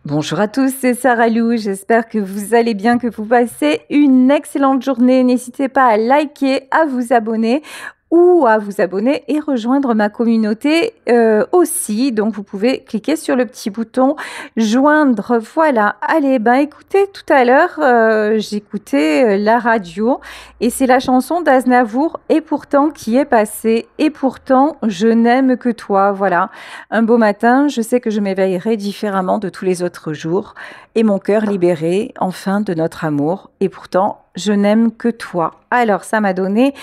Bonjour à tous, c'est Sarah Lou. J'espère que vous allez bien, que vous passez une excellente journée. N'hésitez pas à liker, à vous abonner ou à vous abonner et rejoindre ma communauté aussi. Donc, vous pouvez cliquer sur le petit bouton joindre. Voilà. Allez, ben écoutez, tout à l'heure, j'écoutais la radio et c'est la chanson d'Aznavour et pourtant qui est passée. Et pourtant, je n'aime que toi. Voilà. Un beau matin, je sais que je m'éveillerai différemment de tous les autres jours et mon cœur libéré enfin de notre amour. Et pourtant, je n'aime que toi. Alors, ça m'a donné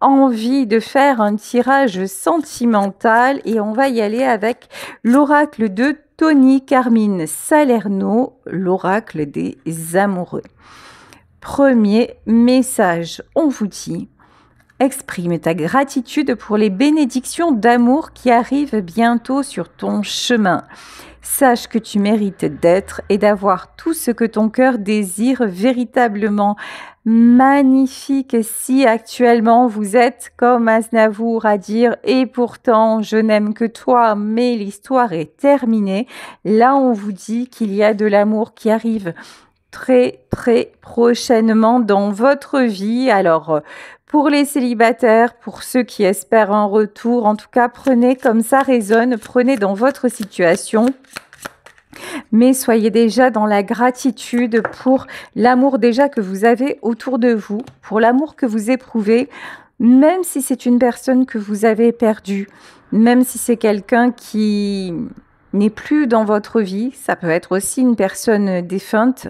envie de faire un tirage sentimental et on va y aller avec l'oracle de Tony Carmine Salerno, l'oracle des amoureux. Premier message, on vous dit: exprime ta gratitude pour les bénédictions d'amour qui arrivent bientôt sur ton chemin. Sache que tu mérites d'être et d'avoir tout ce que ton cœur désire véritablement. Magnifique. Si actuellement vous êtes comme Aznavour à dire et pourtant je n'aime que toi mais l'histoire est terminée, là on vous dit qu'il y a de l'amour qui arrive très prochainement dans votre vie. Alors pour les célibataires, pour ceux qui espèrent un retour, en tout cas prenez comme ça résonne, prenez dans votre situation. Mais soyez déjà dans la gratitude pour l'amour déjà que vous avez autour de vous, pour l'amour que vous éprouvez, même si c'est une personne que vous avez perdue, même si c'est quelqu'un qui n'est plus dans votre vie, ça peut être aussi une personne défunte.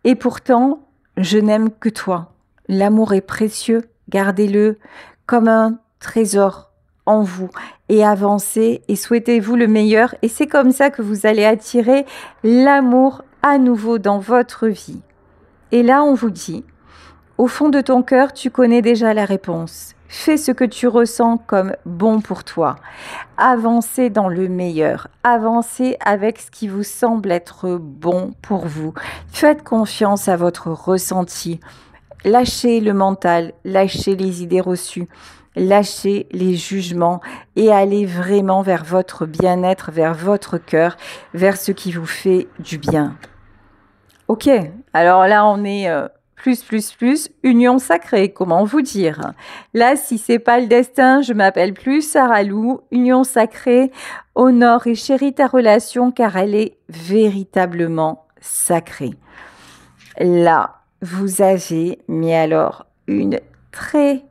Et pourtant, je n'aime que toi. L'amour est précieux, gardez-le comme un trésor en vous et avancez et souhaitez-vous le meilleur. Et c'est comme ça que vous allez attirer l'amour à nouveau dans votre vie. Et là, on vous dit, au fond de ton cœur, tu connais déjà la réponse. Fais ce que tu ressens comme bon pour toi. Avancez dans le meilleur. Avancez avec ce qui vous semble être bon pour vous. Faites confiance à votre ressenti. Lâchez le mental, lâchez les idées reçues, lâchez les jugements et allez vraiment vers votre bien-être, vers votre cœur, vers ce qui vous fait du bien. Ok, alors là on est plus, union sacrée, comment vous dire? Là, si c'est pas le destin, je m'appelle plus Sarah Lou, union sacrée, honore et chéris ta relation car elle est véritablement sacrée. Là, vous avez, mais alors, une très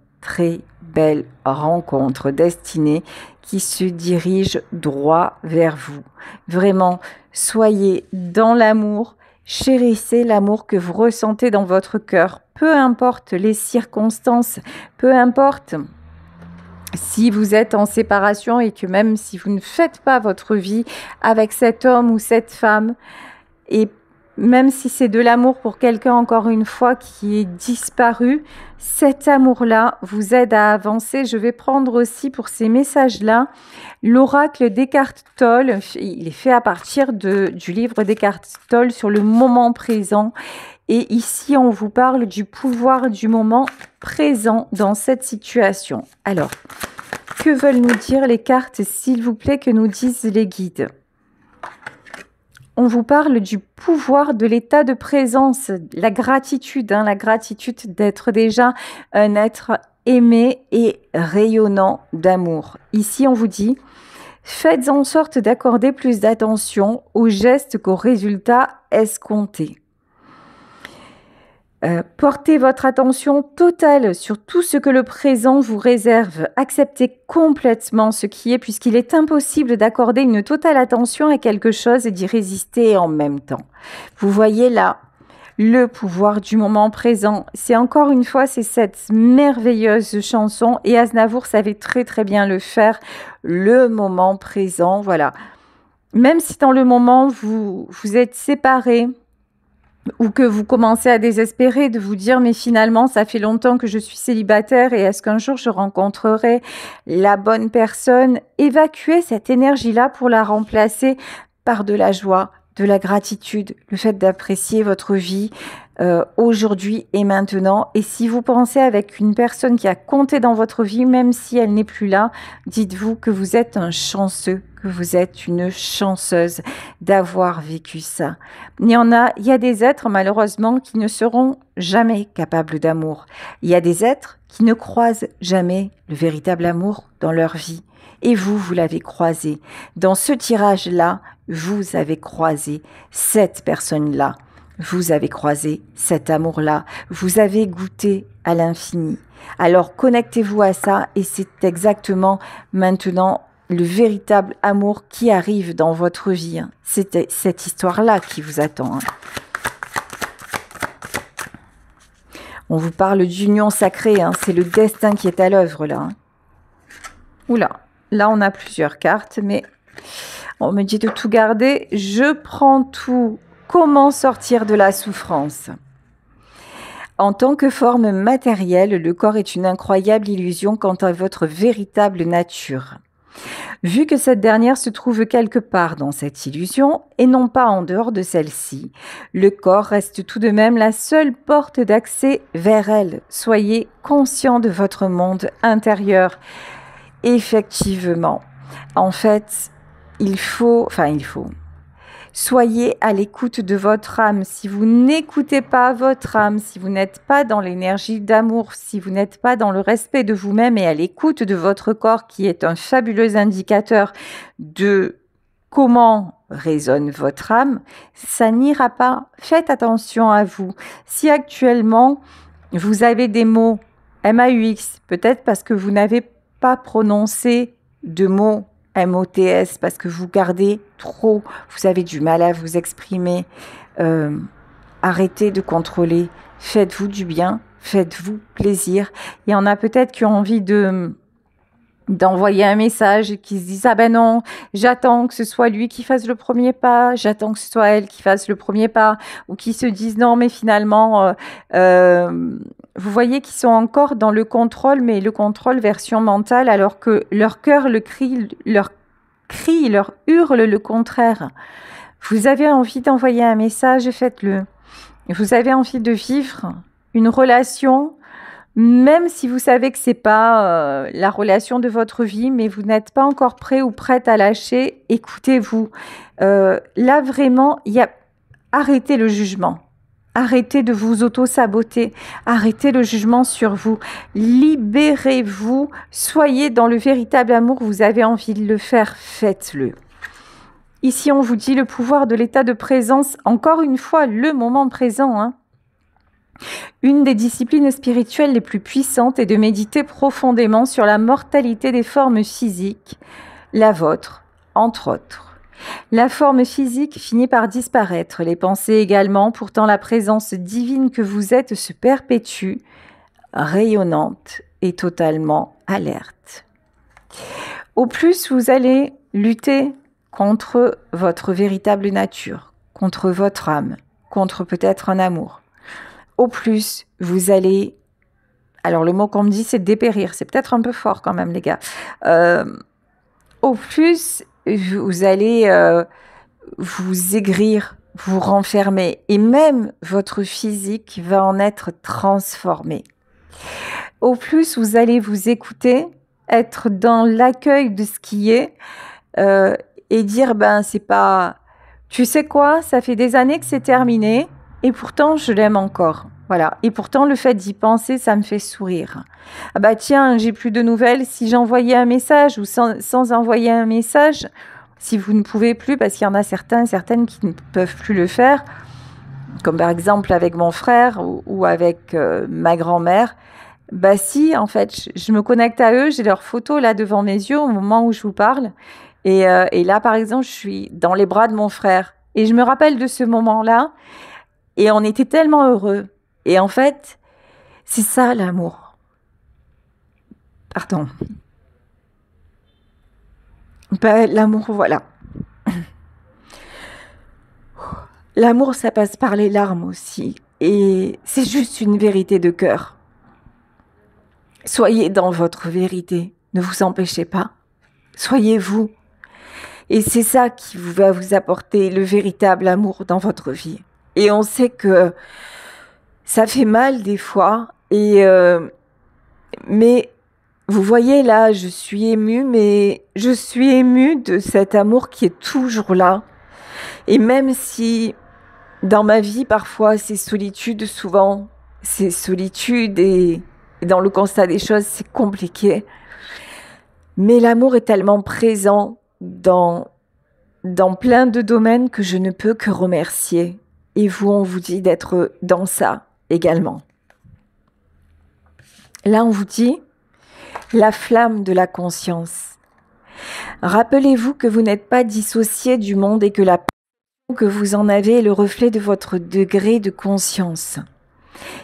belle rencontre destinée qui se dirige droit vers vous. Vraiment, soyez dans l'amour, chérissez l'amour que vous ressentez dans votre cœur, peu importe les circonstances, peu importe si vous êtes en séparation et que même si vous ne faites pas votre vie avec cet homme ou cette femme, et même si c'est de l'amour pour quelqu'un, encore une fois, qui est disparu, cet amour-là vous aide à avancer. Je vais prendre aussi pour ces messages-là l'oracle d'Eckhart Tolle. Il est fait à partir du livre d'Eckhart Tolle sur le moment présent. Et ici, on vous parle du pouvoir du moment présent dans cette situation. Alors, que veulent nous dire les cartes, s'il vous plaît, que nous disent les guides ? On vous parle du pouvoir de l'état de présence, la gratitude d'être déjà un être aimé et rayonnant d'amour. Ici, on vous dit, faites en sorte d'accorder plus d'attention aux gestes qu'aux résultats escomptés. Portez votre attention totale sur tout ce que le présent vous réserve. Acceptez complètement ce qui est, puisqu'il est impossible d'accorder une totale attention à quelque chose et d'y résister en même temps. Vous voyez là le pouvoir du moment présent. C'est encore une fois, c'est cette merveilleuse chanson et Aznavour savait très bien le faire, le moment présent. Voilà. Même si dans le moment vous êtes séparés, ou que vous commencez à désespérer de vous dire mais finalement ça fait longtemps que je suis célibataire et est-ce qu'un jour je rencontrerai la bonne personne, évacuez cette énergie-là pour la remplacer par de la joie, de la gratitude, le fait d'apprécier votre vie, aujourd'hui et maintenant. Et si vous pensez avec une personne qui a compté dans votre vie, même si elle n'est plus là, dites-vous que vous êtes un chanceux, que vous êtes une chanceuse d'avoir vécu ça. Il y a des êtres malheureusement qui ne seront jamais capables d'amour. Il y a des êtres qui ne croisent jamais le véritable amour dans leur vie. Et vous l'avez croisé. Dans ce tirage-là, vous avez croisé cette personne-là. Vous avez croisé cet amour-là. Vous avez goûté à l'infini. Alors connectez-vous à ça et c'est exactement maintenant le véritable amour qui arrive dans votre vie. C'est cette histoire-là qui vous attend. On vous parle d'union sacrée, c'est le destin qui est à l'œuvre là. Oula, là on a plusieurs cartes, mais on me dit de tout garder. Je prends tout. Comment sortir de la souffrance? En tant que forme matérielle, le corps est une incroyable illusion quant à votre véritable nature. Vu que cette dernière se trouve quelque part dans cette illusion et non pas en dehors de celle-ci, le corps reste tout de même la seule porte d'accès vers elle. Soyez conscient de votre monde intérieur. Effectivement, en fait, il faut. Soyez à l'écoute de votre âme. Si vous n'écoutez pas votre âme, si vous n'êtes pas dans l'énergie d'amour, si vous n'êtes pas dans le respect de vous-même et à l'écoute de votre corps qui est un fabuleux indicateur de comment résonne votre âme, ça n'ira pas. Faites attention à vous. Si actuellement vous avez des mots MAUX, peut-être parce que vous n'avez pas prononcé de mots MOTS, parce que vous gardez trop, vous avez du mal à vous exprimer. Arrêtez de contrôler, faites-vous du bien, faites-vous plaisir. Il y en a peut-être qui ont envie d'envoyer un message et qui se disent « Ah ben non, j'attends que ce soit lui qui fasse le premier pas, j'attends que ce soit elle qui fasse le premier pas » ou qui se disent « Non, mais finalement, vous voyez qu'ils sont encore dans le contrôle, mais le contrôle version mentale, alors que leur cœur leur hurle le contraire. » Vous avez envie d'envoyer un message, faites-le. Vous avez envie de vivre une relation, même si vous savez que c'est pas la relation de votre vie, mais vous n'êtes pas encore prêt ou prête à lâcher, écoutez-vous. Là, vraiment, arrêtez le jugement. Arrêtez de vous auto-saboter. Arrêtez le jugement sur vous. Libérez-vous. Soyez dans le véritable amour. Vous avez envie de le faire, faites-le. Ici, on vous dit le pouvoir de l'état de présence. Encore une fois, le moment présent. Une des disciplines spirituelles les plus puissantes est de méditer profondément sur la mortalité des formes physiques, la vôtre, entre autres. La forme physique finit par disparaître, les pensées également, pourtant la présence divine que vous êtes se perpétue, rayonnante et totalement alerte. Au plus vous allez lutter contre votre véritable nature, contre votre âme, contre peut-être un amour, au plus vous allez... Alors le mot qu'on me dit c'est dépérir, c'est peut-être un peu fort quand même les gars. Au plus... vous allez vous aigrir, vous renfermer et même votre physique va en être transformé. Au plus, vous allez vous écouter, être dans l'accueil de ce qui est et dire c'est pas... Tu sais quoi, ça fait des années que c'est terminé et pourtant je l'aime encore. Voilà. Et pourtant, le fait d'y penser, ça me fait sourire. Ah bah tiens, j'ai plus de nouvelles. Si j'envoyais un message ou sans envoyer un message, si vous ne pouvez plus, parce qu'il y en a certaines qui ne peuvent plus le faire, comme par exemple avec mon frère ou avec ma grand-mère, si, en fait, je me connecte à eux, j'ai leurs photos là devant mes yeux au moment où je vous parle. Et là, par exemple, je suis dans les bras de mon frère. Et je me rappelle de ce moment-là. Et on était tellement heureux. Et en fait, c'est ça l'amour. Pardon. L'amour, voilà. L'amour, ça passe par les larmes aussi. Et c'est juste une vérité de cœur. Soyez dans votre vérité. Ne vous empêchez pas. Soyez vous. Et c'est ça qui va vous apporter le véritable amour dans votre vie. Et on sait que Ça fait mal des fois, mais vous voyez là, je suis émue, mais je suis émue de cet amour qui est toujours là. Et même si dans ma vie, parfois, c'est solitude, souvent, c'est solitude et dans le constat des choses, c'est compliqué. Mais l'amour est tellement présent dans plein de domaines que je ne peux que remercier. Et vous, on vous dit d'être dans ça également. Là, on vous dit la flamme de la conscience. Rappelez-vous que vous n'êtes pas dissocié du monde et que la passion que vous en avez est le reflet de votre degré de conscience.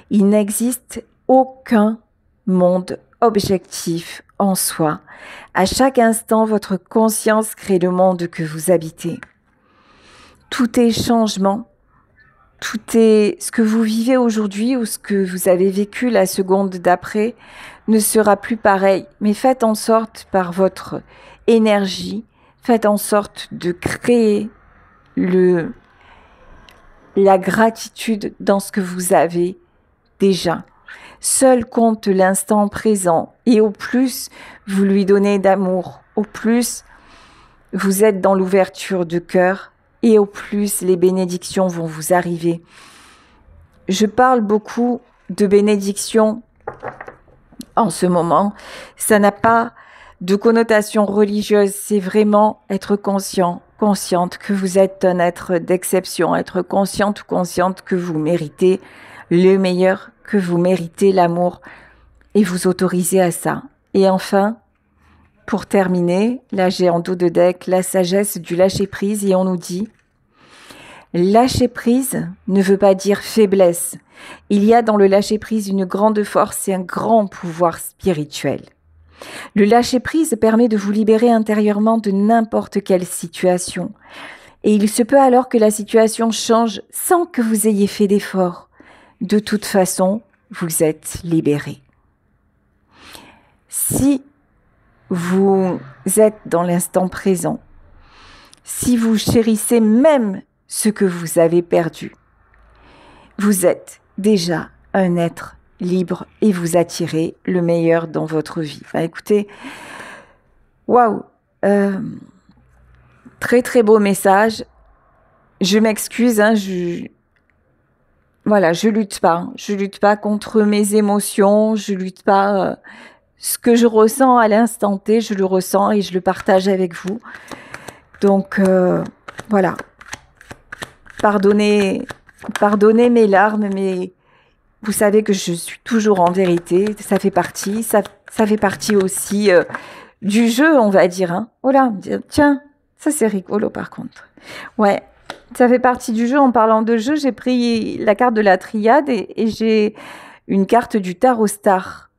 Il n'existe aucun monde objectif en soi. À chaque instant, votre conscience crée le monde que vous habitez. Tout est changement. Tout est ce que vous vivez aujourd'hui ou ce que vous avez vécu la seconde d'après ne sera plus pareil. Mais faites en sorte par votre énergie, faites en sorte de créer la gratitude dans ce que vous avez déjà. Seul compte l'instant présent et au plus vous lui donnez d'amour, au plus vous êtes dans l'ouverture de cœur et au plus les bénédictions vont vous arriver. Je parle beaucoup de bénédictions en ce moment. Ça n'a pas de connotation religieuse, c'est vraiment être consciente que vous êtes un être d'exception, être consciente ou consciente que vous méritez le meilleur, que vous méritez l'amour et vous autorisez à ça. Et enfin, pour terminer, là j'ai en dos de deck la sagesse du lâcher-prise et on nous dit lâcher-prise ne veut pas dire faiblesse. Il y a dans le lâcher-prise une grande force et un grand pouvoir spirituel. Le lâcher-prise permet de vous libérer intérieurement de n'importe quelle situation. Et il se peut alors que la situation change sans que vous ayez fait d'effort. De toute façon, vous êtes libéré. Si vous êtes dans l'instant présent, si vous chérissez même ce que vous avez perdu, vous êtes déjà un être libre et vous attirez le meilleur dans votre vie. Enfin, écoutez, waouh, très très beau message. Je m'excuse, hein, je lutte pas contre mes émotions, je lutte pas. Ce que je ressens à l'instant T, je le ressens et je le partage avec vous. Donc voilà, pardonnez mes larmes, mais vous savez que je suis toujours en vérité. Ça fait partie aussi du jeu, on va dire. Hein. Oh là, tiens, ça c'est rigolo par contre. Ouais, ça fait partie du jeu. En parlant de jeu, j'ai pris la carte de la triade et j'ai une carte du tarot star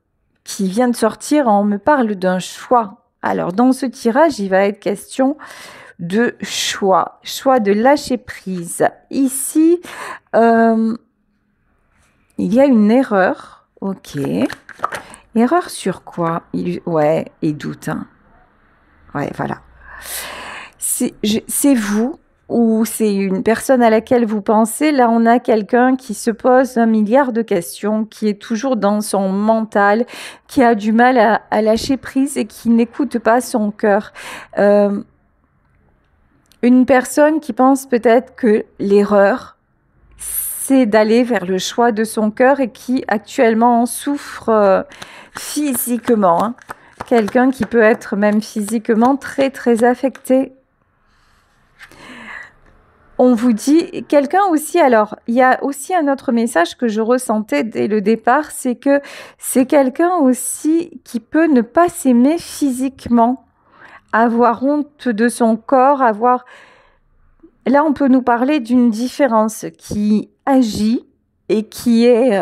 qui vient de sortir. On me parle d'un choix. Alors, dans ce tirage, il va être question de choix de lâcher prise. Ici, il y a une erreur. Ok. Erreur sur quoi? Ouais, et doute. Hein. Ouais, voilà. C'est vous ou c'est une personne à laquelle vous pensez. Là, on a quelqu'un qui se pose 1 milliard de questions, qui est toujours dans son mental, qui a du mal à lâcher prise et qui n'écoute pas son cœur. Une personne qui pense peut-être que l'erreur, c'est d'aller vers le choix de son cœur et qui actuellement en souffre physiquement. Hein. Quelqu'un qui peut être même physiquement très très affecté. On vous dit, quelqu'un aussi, alors il y a aussi un autre message que je ressentais dès le départ, c'est que c'est quelqu'un aussi qui peut ne pas s'aimer physiquement, avoir honte de son corps, Là, on peut nous parler d'une différence qui agit et qui est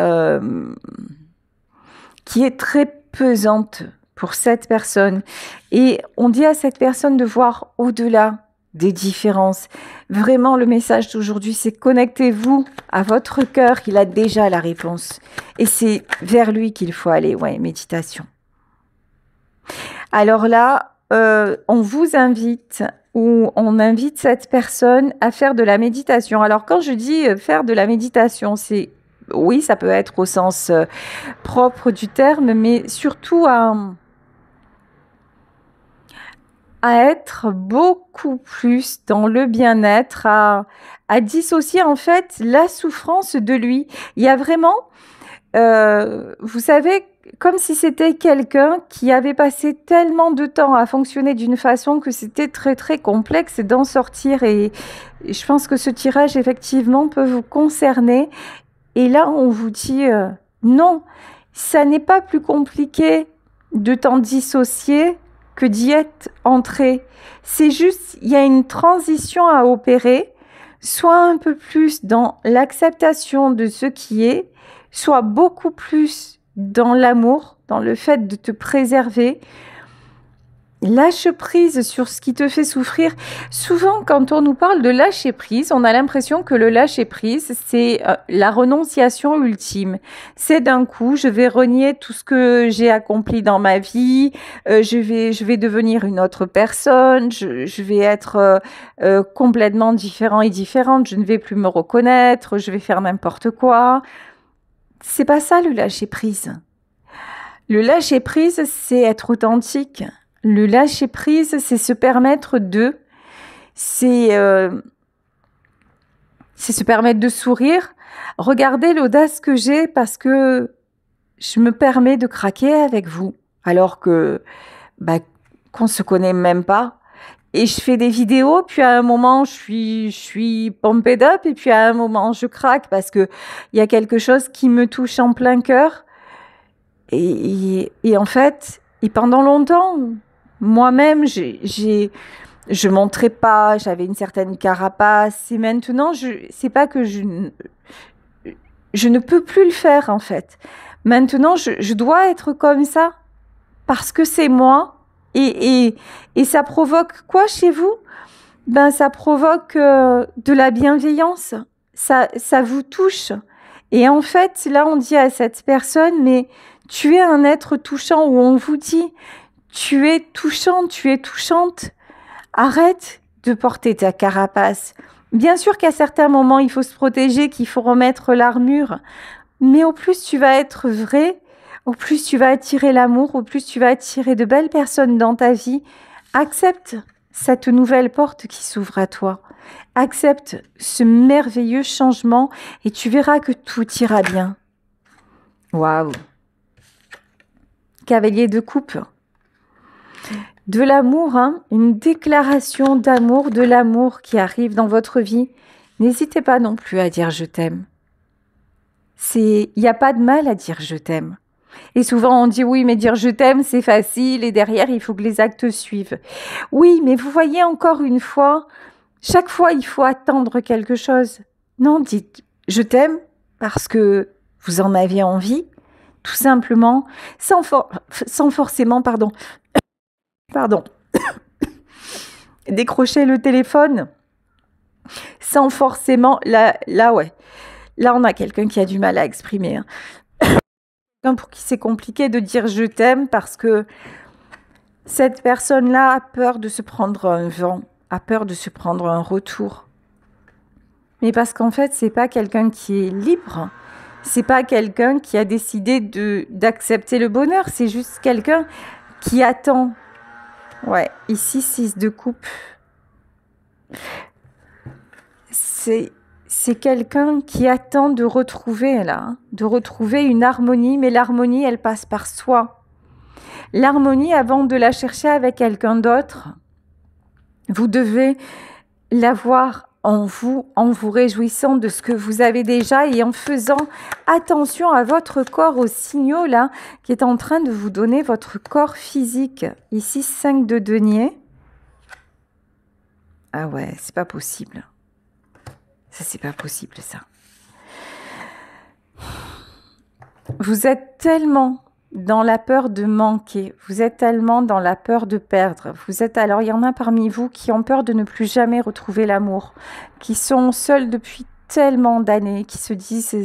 très pesante pour cette personne. Et on dit à cette personne de voir au-delà des différences. Vraiment, le message d'aujourd'hui, c'est connectez-vous à votre cœur, il a déjà la réponse. Et c'est vers lui qu'il faut aller. Ouais, méditation. Alors là, on vous invite ou on invite cette personne à faire de la méditation. Alors, quand je dis faire de la méditation, c'est oui, ça peut être au sens propre du terme, mais surtout à être beaucoup plus dans le bien-être, à dissocier en fait la souffrance de lui. Il y a vraiment, vous savez, comme si c'était quelqu'un qui avait passé tellement de temps à fonctionner d'une façon que c'était très très complexe d'en sortir. Et je pense que ce tirage effectivement peut vous concerner. Et là, on vous dit non, ça n'est pas plus compliqué de t'en dissocier que d'y être entré. C'est juste, il y a une transition à opérer, soit un peu plus dans l'acceptation de ce qui est, soit beaucoup plus dans l'amour, dans le fait de te préserver. Lâche prise sur ce qui te fait souffrir. Souvent, quand on nous parle de lâcher prise, on a l'impression que le lâcher prise, c'est la renonciation ultime. C'est d'un coup, je vais renier tout ce que j'ai accompli dans ma vie, je vais devenir une autre personne, je vais être complètement différent et différente, je ne vais plus me reconnaître, je vais faire n'importe quoi. C'est pas ça le lâcher prise. Le lâcher prise, c'est être authentique. Le lâcher prise, c'est se permettre c'est se permettre de sourire. Regardez l'audace que j'ai parce que je me permets de craquer avec vous, alors que qu'on se connaît même pas. Et je fais des vidéos, puis à un moment, je suis pumped up, et puis à un moment, je craque parce que il y a quelque chose qui me touche en plein cœur. Et en fait, et pendant longtemps, moi-même, je montrais pas, j'avais une certaine carapace. Et maintenant, c'est pas que je ne peux plus le faire en fait. Maintenant, je dois être comme ça parce que c'est moi. Et ça provoque quoi chez vous? Ben, ça provoque de la bienveillance. Ça vous touche. Et en fait, là, on dit à cette personne, mais tu es un être touchant, ou on vous dit, tu es touchant, tu es touchante. Arrête de porter ta carapace. Bien sûr qu'à certains moments, il faut se protéger, qu'il faut remettre l'armure. Mais au plus tu vas être vrai, au plus tu vas attirer l'amour, au plus tu vas attirer de belles personnes dans ta vie. Accepte cette nouvelle porte qui s'ouvre à toi. Accepte ce merveilleux changement et tu verras que tout ira bien. Waouh! Cavalier de coupe. De l'amour, hein, une déclaration d'amour, de l'amour qui arrive dans votre vie. N'hésitez pas non plus à dire je t'aime. Il n'y a pas de mal à dire je t'aime. Et souvent on dit oui, mais dire je t'aime c'est facile et derrière il faut que les actes suivent. Oui, mais vous voyez encore une fois, chaque fois il faut attendre quelque chose. Non, dites je t'aime parce que vous en avez envie, tout simplement, sans forcément, pardon, décrocher le téléphone, sans forcément, là ouais, là on a quelqu'un qui a du mal à exprimer. Hein. Pour qui c'est compliqué de dire je t'aime parce que cette personne-là a peur de se prendre un vent, a peur de se prendre un retour. Mais parce qu'en fait, c'est pas quelqu'un qui est libre, c'est pas quelqu'un qui a décidé d'accepter le bonheur, c'est juste quelqu'un qui attend. Ouais, ici 6 de coupe. C'est quelqu'un qui attend de retrouver de retrouver une harmonie, mais l'harmonie, elle passe par soi. L'harmonie, avant de la chercher avec quelqu'un d'autre, vous devez l'avoir en vous réjouissant de ce que vous avez déjà et en faisant attention à votre corps, aux signaux là, qui est en train de vous donner votre corps physique. Ici, 5 de denier. Ah ouais, c'est pas possible. Ça, c'est pas possible, ça. Vous êtes tellement dans la peur de manquer, vous êtes tellement dans la peur de perdre. Alors, il y en a parmi vous qui ont peur de ne plus jamais retrouver l'amour, qui sont seuls depuis tellement d'années, qui se disent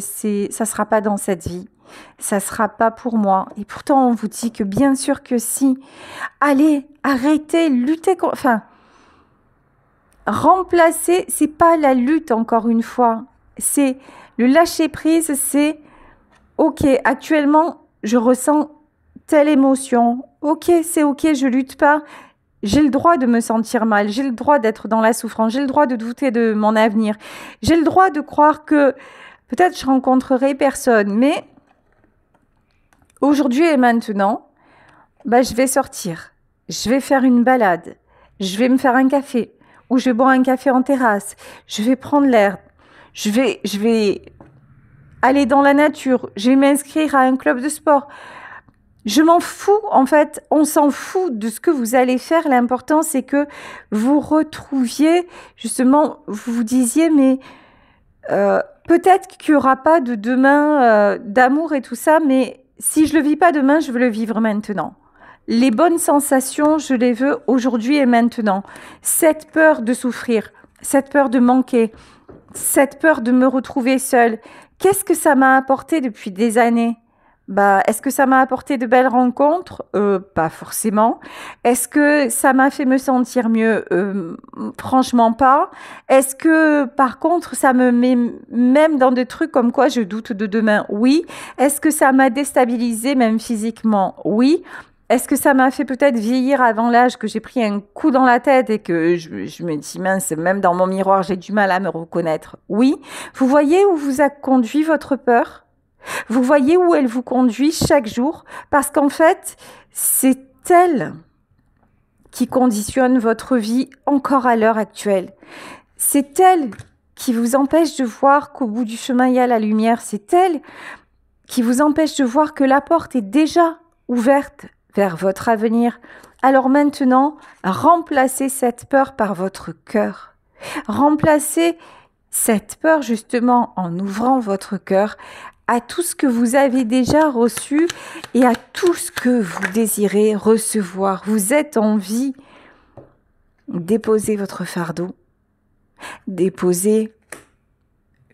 ça sera pas dans cette vie, ça sera pas pour moi. Et pourtant, on vous dit que bien sûr que si. Allez, arrêtez, luttez, remplacer, c'est pas la lutte encore une fois. c'est le lâcher prise, c'est ok, actuellement, je ressens telle émotion. Ok, c'est ok, je lutte pas. J'ai le droit de me sentir mal. J'ai le droit d'être dans la souffrance. J'ai le droit de douter de mon avenir. J'ai le droit de croire que peut-être je rencontrerai personne. Mais aujourd'hui et maintenant, je vais sortir. Je vais faire une balade. Je vais me faire un café. Ou je vais boire un café en terrasse. Je vais prendre l'air. Je vais aller dans la nature. Je vais m'inscrire à un club de sport. Je m'en fous, en fait, on s'en fout de ce que vous allez faire. L'important, c'est que vous retrouviez, justement, vous vous disiez, mais peut-être qu'il n'y aura pas de demain d'amour et tout ça, mais si je ne le vis pas demain, je veux le vivre maintenant. Les bonnes sensations, je les veux aujourd'hui et maintenant. Cette peur de souffrir, cette peur de manquer, cette peur de me retrouver seule, qu'est-ce que ça m'a apporté depuis des années ? Est-ce que ça m'a apporté de belles rencontres? Pas forcément. Est-ce que ça m'a fait me sentir mieux? Franchement pas. Est-ce que par contre ça me met même dans des trucs comme quoi je doute de demain? Oui. Est-ce que ça m'a déstabilisé même physiquement? Oui. Est-ce que ça m'a fait peut-être vieillir avant l'âge, que j'ai pris un coup dans la tête et que je me dis mince, même dans mon miroir j'ai du mal à me reconnaître? Oui. Vous voyez où vous a conduit votre peur? Vous voyez où elle vous conduit chaque jour? Parce qu'en fait, c'est elle qui conditionne votre vie encore à l'heure actuelle. C'est elle qui vous empêche de voir qu'au bout du chemin, il y a la lumière. C'est elle qui vous empêche de voir que la porte est déjà ouverte vers votre avenir. Alors maintenant, remplacez cette peur par votre cœur. Remplacez cette peur justement en ouvrant votre cœur à tout ce que vous avez déjà reçu et à tout ce que vous désirez recevoir. Vous êtes en vie. Déposez votre fardeau. Déposez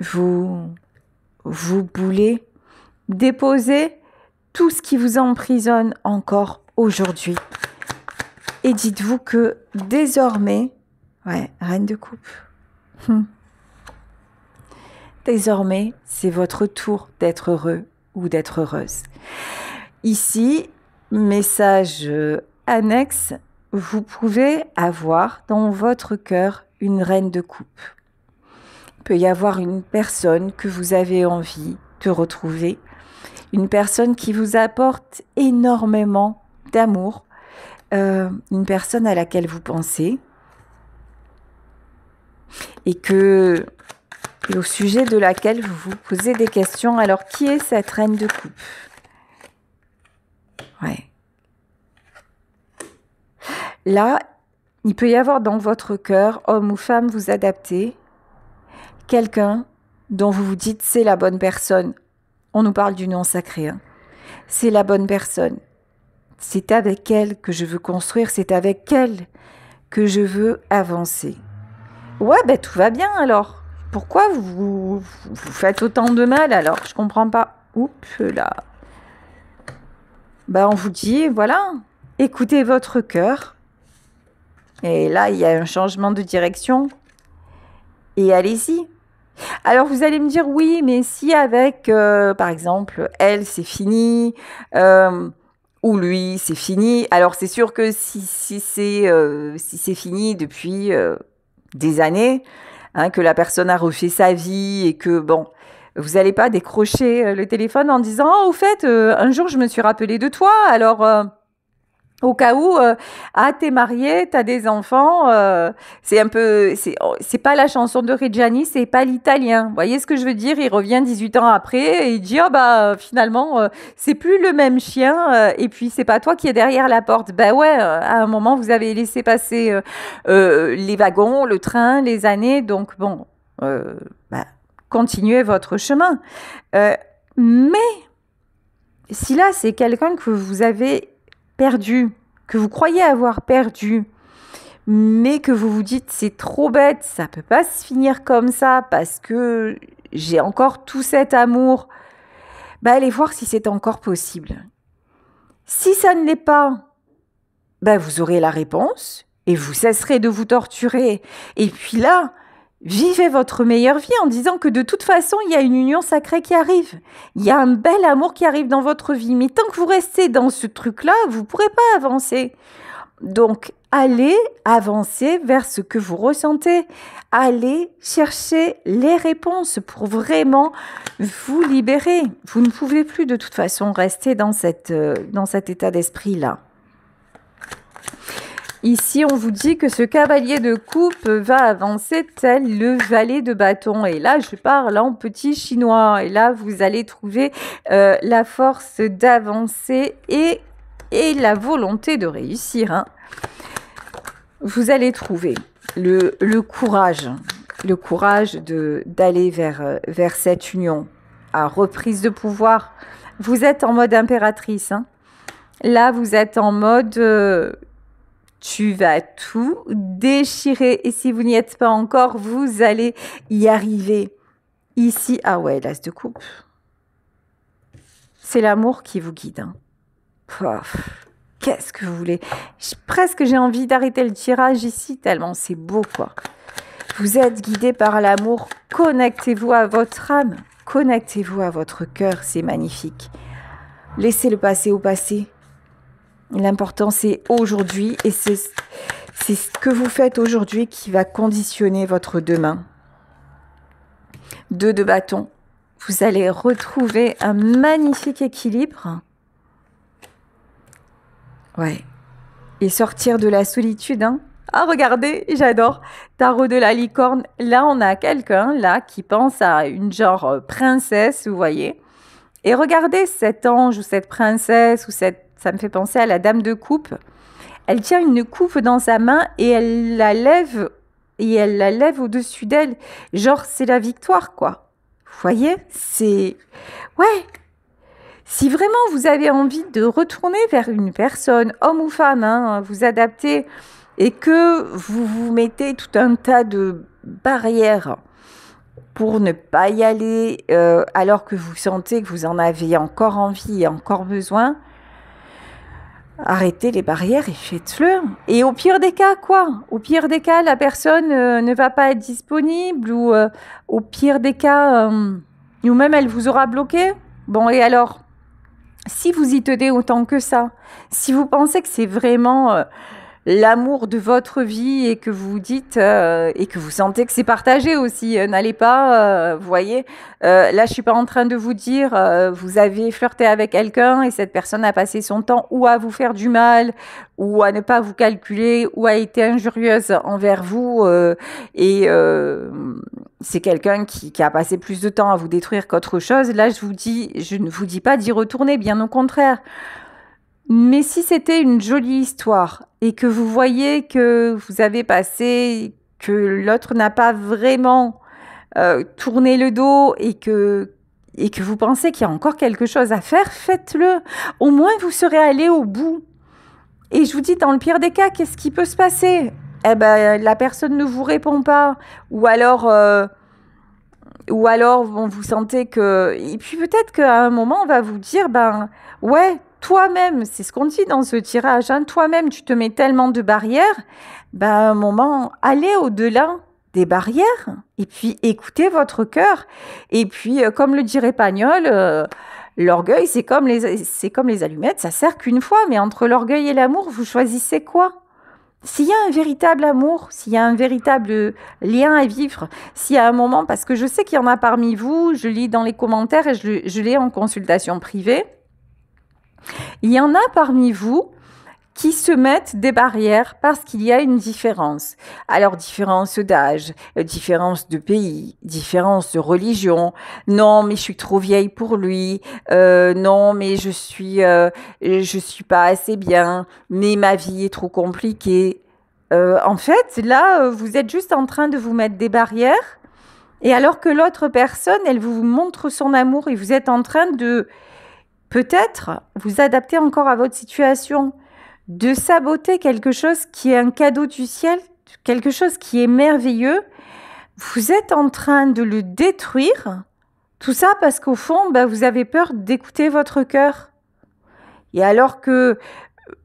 vos boulets. Déposez tout ce qui vous emprisonne encore aujourd'hui. Et dites-vous que désormais, reine de coupe. Désormais, c'est votre tour d'être heureux ou d'être heureuse. Ici, message annexe, vous pouvez avoir dans votre cœur une reine de coupe. Il peut y avoir une personne que vous avez envie de retrouver, une personne qui vous apporte énormément d'amour, une personne à laquelle vous pensez et au sujet de laquelle vous vous posez des questions. Alors, qui est cette reine de coupe? Là, il peut y avoir dans votre cœur, homme ou femme, vous adaptez, quelqu'un dont vous vous dites c'est la bonne personne. On nous parle du nom sacré. C'est la bonne personne. C'est avec elle que je veux construire, c'est avec elle que je veux avancer. Tout va bien alors. Pourquoi vous faites autant de mal alors? Je comprends pas. Oups là. On vous dit, voilà, écoutez votre cœur. Et là, il y a un changement de direction. Et allez-y. Alors, vous allez me dire, oui, mais si avec, par exemple, elle, c'est fini, ou lui, c'est fini. Alors, c'est sûr que si c'est fini depuis des années, que la personne a refait sa vie et que, vous n'allez pas décrocher le téléphone en disant « Oh, au fait, un jour, je me suis rappelé de toi, alors au cas où, t'es marié, t'as des enfants, c'est un peu... C'est pas la chanson de Reggiani, c'est pas l'italien. Vous voyez ce que je veux dire? Il revient 18 ans après et il dit « Oh, finalement, c'est plus le même chien et puis c'est pas toi qui es derrière la porte. » À un moment, vous avez laissé passer les wagons, le train, les années, donc continuez votre chemin. Mais si là, c'est quelqu'un que vous avez perdu, que vous croyez avoir perdu, mais que vous vous dites c'est trop bête, ça peut pas se finir comme ça parce que j'ai encore tout cet amour, allez voir si c'est encore possible. Si ça ne l'est pas, vous aurez la réponse et vous cesserez de vous torturer. Et puis là, Vivez votre meilleure vie en disant que de toute façon, il y a une union sacrée qui arrive. Il y a un bel amour qui arrive dans votre vie. Mais tant que vous restez dans ce truc-là, vous ne pourrez pas avancer. Donc, allez avancer vers ce que vous ressentez. Allez chercher les réponses pour vraiment vous libérer. Vous ne pouvez plus de toute façon rester dans cet état d'esprit-là. Ici, on vous dit que ce cavalier de coupe va avancer tel le valet de bâton. Et là, je parle en petit chinois. Et là, vous allez trouver la force d'avancer et la volonté de réussir. Hein. Vous allez trouver le courage d'aller vers cette union à reprise de pouvoir. Vous êtes en mode impératrice. Hein. Là, vous êtes en mode... tu vas tout déchirer et si vous n'y êtes pas encore, vous allez y arriver. Ici, ah ouais, l'as de coupe. C'est l'amour qui vous guide. Hein. Qu'est-ce que vous voulez? Presque j'ai envie d'arrêter le tirage ici, tellement c'est beau, quoi. Vous êtes guidé par l'amour. Connectez-vous à votre âme. Connectez-vous à votre cœur, c'est magnifique. Laissez le passé au passé. L'important, c'est aujourd'hui et c'est ce que vous faites aujourd'hui qui va conditionner votre demain. 2 de bâton. Vous allez retrouver un magnifique équilibre. Ouais. Et sortir de la solitude. Hein. Ah, regardez, j'adore. Tarot de la licorne. Là, on a quelqu'un là qui pense à une genre princesse, vous voyez. Et regardez cet ange ou cette princesse ou ça me fait penser à la dame de coupe. Elle tient une coupe dans sa main et elle la lève au-dessus d'elle. Genre, c'est la victoire, quoi. Vous voyez? C'est... Ouais. Si vraiment vous avez envie de retourner vers une personne, homme ou femme, hein, vous adaptez et que vous vous mettez tout un tas de barrières pour ne pas y aller alors que vous sentez que vous en avez encore envie et encore besoin, arrêtez les barrières et faites-le. Et au pire des cas, quoi? Au pire des cas, la personne ne va pas être disponible ou au pire des cas, ou même elle vous aura bloqué. Bon, et alors, si vous y tenez autant que ça, si vous pensez que c'est vraiment l'amour de votre vie et que vous dites et que vous sentez que c'est partagé aussi, n'allez pas, vous voyez, là je suis pas en train de vous dire vous avez flirté avec quelqu'un et cette personne a passé son temps ou à vous faire du mal ou à ne pas vous calculer ou a été injurieuse envers vous et c'est quelqu'un qui a passé plus de temps à vous détruire qu'autre chose. Là je ne vous dis pas d'y retourner, bien au contraire. Mais si c'était une jolie histoire et que vous voyez que vous avez passé, que l'autre n'a pas vraiment tourné le dos et que vous pensez qu'il y a encore quelque chose à faire, faites-le. Au moins, vous serez allé au bout. Et je vous dis, dans le pire des cas, qu'est-ce qui peut se passer? Eh ben, la personne ne vous répond pas. Ou alors, bon, vous sentez que... Et puis peut-être qu'à un moment, on va vous dire, ben, ouais, toi-même, c'est ce qu'on dit dans ce tirage, hein, toi-même, tu te mets tellement de barrières, ben, à un moment, allez au-delà des barrières et puis écoutez votre cœur. Et puis, comme le dirait Pagnol, l'orgueil, c'est comme les allumettes, ça sert qu'une fois, mais entre l'orgueil et l'amour, vous choisissez quoi? S'il y a un véritable amour, s'il y a un véritable lien à vivre, s'il y a un moment, parce que je sais qu'il y en a parmi vous, je lis dans les commentaires et je l'ai en consultation privée, il y en a parmi vous qui se mettent des barrières parce qu'il y a une différence. Alors, différence d'âge, différence de pays, différence de religion. Non, mais je suis trop vieille pour lui. Non, mais je suis pas assez bien. Mais ma vie est trop compliquée. En fait, là, vous êtes juste en train de vous mettre des barrières. Et alors que l'autre personne, elle vous montre son amour et vous êtes en train de peut-être vous adapter encore à votre situation, de saboter quelque chose qui est un cadeau du ciel, quelque chose qui est merveilleux. Vous êtes en train de le détruire, tout ça parce qu'au fond, vous avez peur d'écouter votre cœur. Et alors que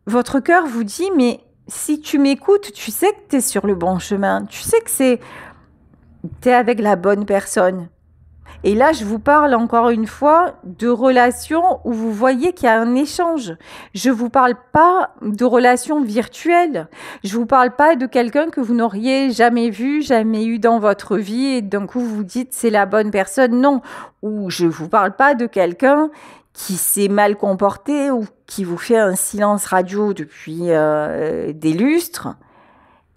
votre cœur vous dit, mais si tu m'écoutes, tu sais que tu es sur le bon chemin, tu sais que tu es avec la bonne personne. Et là, je vous parle encore une fois de relations où vous voyez qu'il y a un échange. Je ne vous parle pas de relations virtuelles. Je ne vous parle pas de quelqu'un que vous n'auriez jamais vu, jamais eu dans votre vie et d'un coup vous vous dites c'est la bonne personne. Non. Ou je ne vous parle pas de quelqu'un qui s'est mal comporté ou qui vous fait un silence radio depuis des lustres.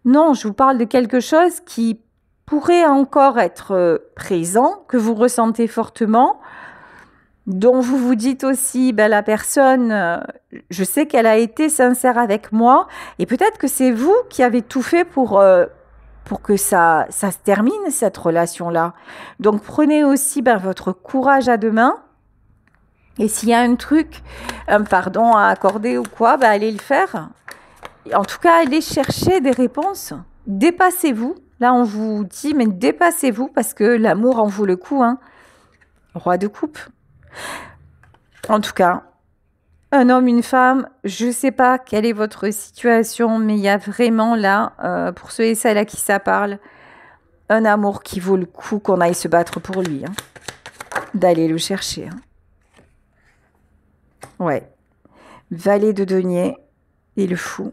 Non, je vous parle de quelque chose qui pourrait encore être présent, que vous ressentez fortement, dont vous vous dites aussi, ben, la personne, je sais qu'elle a été sincère avec moi, et peut-être que c'est vous qui avez tout fait pour que ça se termine, cette relation-là. Donc prenez aussi votre courage à deux mains, et s'il y a un truc, un pardon à accorder ou quoi, allez le faire. En tout cas, allez chercher des réponses, dépassez-vous. Là, on vous dit, mais dépassez-vous parce que l'amour en vaut le coup. Hein. Roi de coupe. En tout cas, un homme, une femme, je ne sais pas quelle est votre situation, mais il y a vraiment là, pour ceux et celles à qui ça parle, un amour qui vaut le coup qu'on aille se battre pour lui. Hein. D'aller le chercher. Hein. Ouais. Valet de denier et le fou.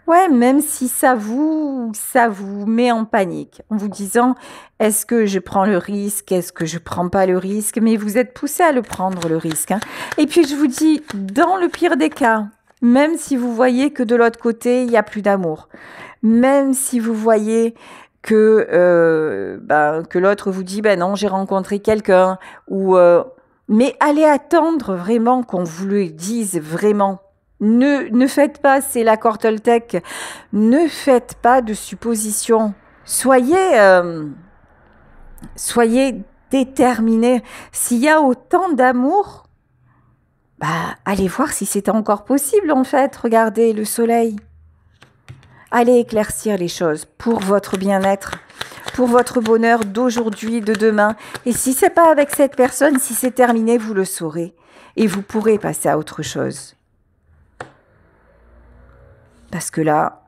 Ouais, même si ça vous met en panique en vous disant est-ce que je prends le risque, est-ce que je prends pas le risque, mais vous êtes poussé à le prendre le risque. Hein. Et puis je vous dis, dans le pire des cas, même si vous voyez que de l'autre côté il y a plus d'amour, même si vous voyez que l'autre vous dit ben non j'ai rencontré quelqu'un ou mais allez attendre vraiment qu'on vous le dise vraiment. Ne faites pas, c'est l'accord Toltec, ne faites pas de suppositions. Soyez déterminés. S'il y a autant d'amour, allez voir si c'est encore possible en fait. Regardez le soleil. Allez éclaircir les choses pour votre bien-être, pour votre bonheur d'aujourd'hui, de demain. Et si c'est pas avec cette personne, si c'est terminé, vous le saurez. Et vous pourrez passer à autre chose. Parce que là,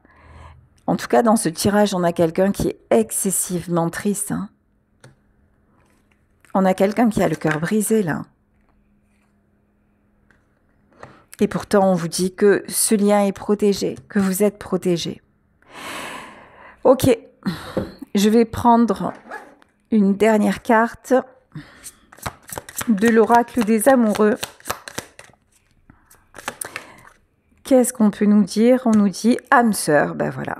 en tout cas dans ce tirage, on a quelqu'un qui est excessivement triste. Hein. On a quelqu'un qui a le cœur brisé là. Et pourtant, on vous dit que ce lien est protégé, que vous êtes protégé. Ok, je vais prendre une dernière carte de l'oracle des amoureux. Qu'est-ce qu'on peut nous dire? On nous dit âme sœur, voilà.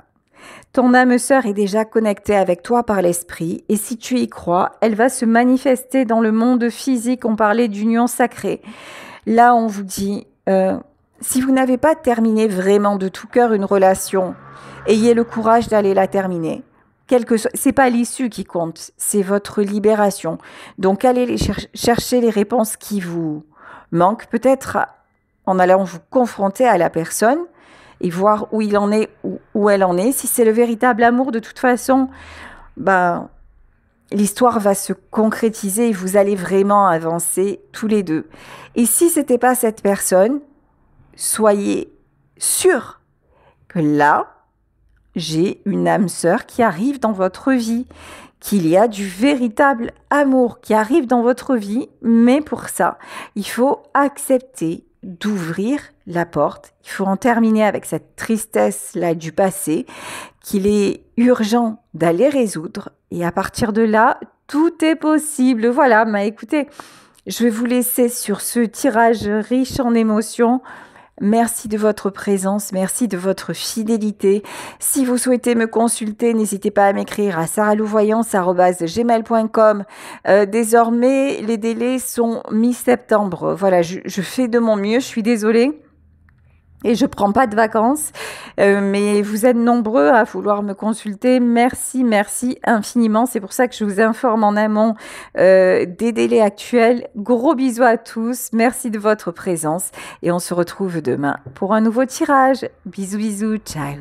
Ton âme sœur est déjà connectée avec toi par l'esprit et si tu y crois, elle va se manifester dans le monde physique. On parlait d'union sacrée. Là, on vous dit, si vous n'avez pas terminé vraiment de tout cœur une relation, ayez le courage d'aller la terminer. C'est pas l'issue qui compte, c'est votre libération. Donc, allez chercher les réponses qui vous manquent. Peut-être en allant vous confronter à la personne et voir où il en est, où elle en est. Si c'est le véritable amour, de toute façon, l'histoire va se concrétiser et vous allez vraiment avancer tous les deux. Et si ce n'était pas cette personne, soyez sûrs que là, j'ai une âme sœur qui arrive dans votre vie, qu'il y a du véritable amour qui arrive dans votre vie, mais pour ça, il faut accepter d'ouvrir la porte. Il faut en terminer avec cette tristesse-là du passé, qu'il est urgent d'aller résoudre. Et à partir de là, tout est possible. Voilà, écoutez, je vais vous laisser sur ce tirage riche en émotions. Merci de votre présence, merci de votre fidélité. Si vous souhaitez me consulter, n'hésitez pas à m'écrire à saralouvoyance@gmail.com. Désormais, les délais sont mi-septembre. Voilà, je fais de mon mieux, je suis désolée. Et je prends pas de vacances, mais vous êtes nombreux à vouloir me consulter. Merci infiniment. C'est pour ça que je vous informe en amont des délais actuels. Gros bisous à tous. Merci de votre présence et on se retrouve demain pour un nouveau tirage. Bisous, ciao.